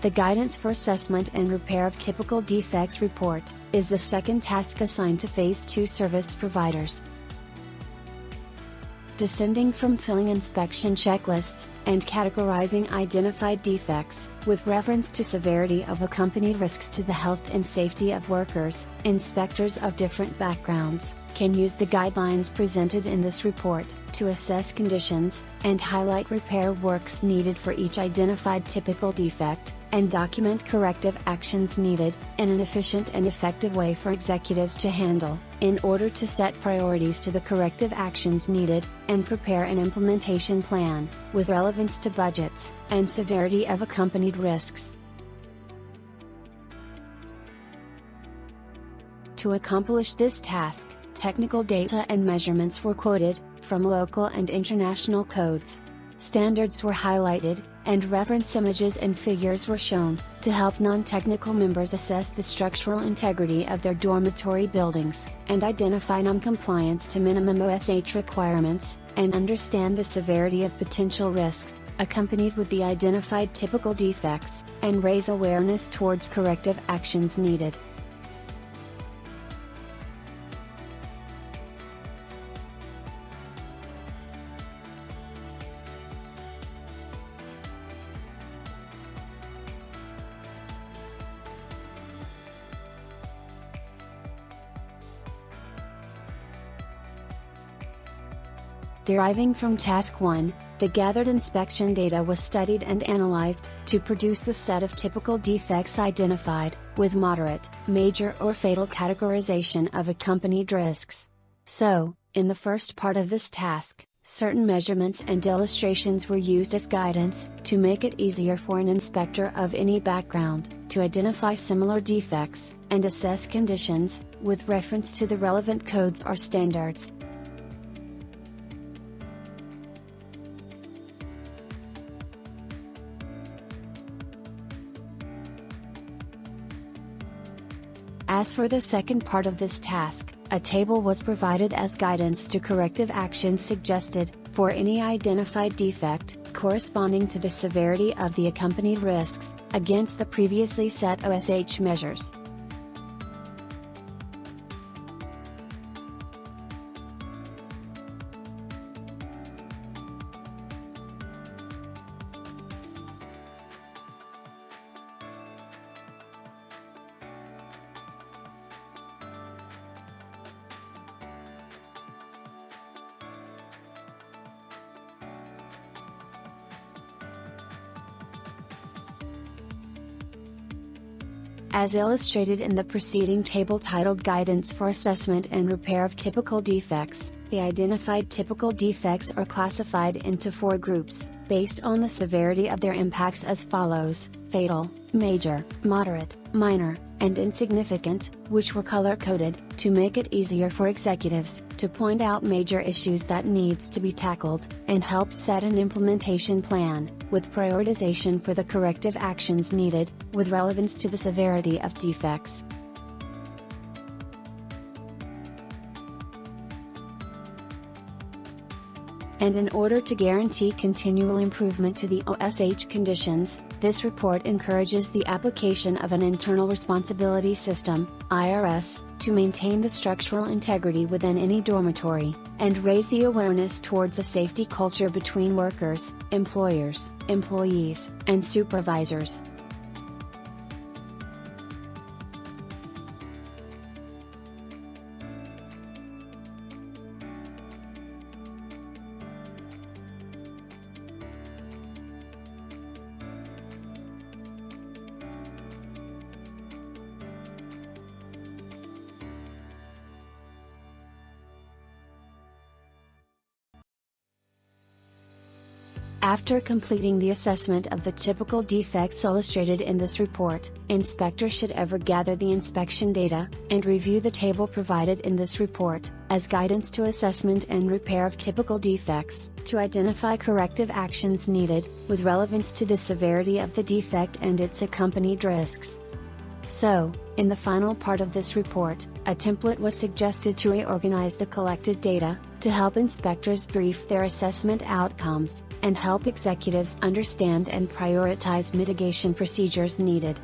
The Guidance for Assessment and Repair of Typical Defects report is the second task assigned to Phase 2 service providers. Descending from filling inspection checklists, and categorizing identified defects, with reference to severity of accompanied risks to the health and safety of workers, inspectors of different backgrounds can use the guidelines presented in this report to assess conditions, and highlight repair works needed for each identified typical defect, and document corrective actions needed, in an efficient and effective way for executives to handle, in order to set priorities to the corrective actions needed, and prepare an implementation plan, with relevance to budgets, and severity of accompanied risks. To accomplish this task, technical data and measurements were quoted, from local and international codes. Standards were highlighted, and reference images and figures were shown, to help non-technical members assess the structural integrity of their dormitory buildings, and identify non-compliance to minimum OSH requirements, and understand the severity of potential risks, accompanied with the identified typical defects, and raise awareness towards corrective actions needed. Deriving from Task 1, the gathered inspection data was studied and analyzed, to produce the set of typical defects identified, with moderate, major or fatal categorization of accompanied risks. So, in the first part of this task, certain measurements and illustrations were used as guidance, to make it easier for an inspector of any background, to identify similar defects, and assess conditions, with reference to the relevant codes or standards. As for the second part of this task, a table was provided as guidance to corrective actions suggested, for any identified defect, corresponding to the severity of the accompanied risks, against the previously set OSH measures. As illustrated in the preceding table titled Guidance for Assessment and Repair of Typical Defects, the identified typical defects are classified into 4 groups, based on the severity of their impacts as follows: fatal, major, moderate, minor, and insignificant, which were color-coded, to make it easier for executives to point out major issues that needs to be tackled, and help set an implementation plan, with prioritization for the corrective actions needed, with relevance to the severity of defects. And in order to guarantee continual improvement to the OSH conditions, this report encourages the application of an Internal Responsibility System, IRS, to maintain the structural integrity within any dormitory, and raise the awareness towards a safety culture between workers, employers, employees, and supervisors. After completing the assessment of the typical defects illustrated in this report, inspectors should ever gather the inspection data, and review the table provided in this report, as guidance to assessment and repair of typical defects, to identify corrective actions needed, with relevance to the severity of the defect and its accompanied risks. So, in the final part of this report, a template was suggested to reorganize the collected data, to help inspectors brief their assessment outcomes, and help executives understand and prioritize mitigation procedures needed.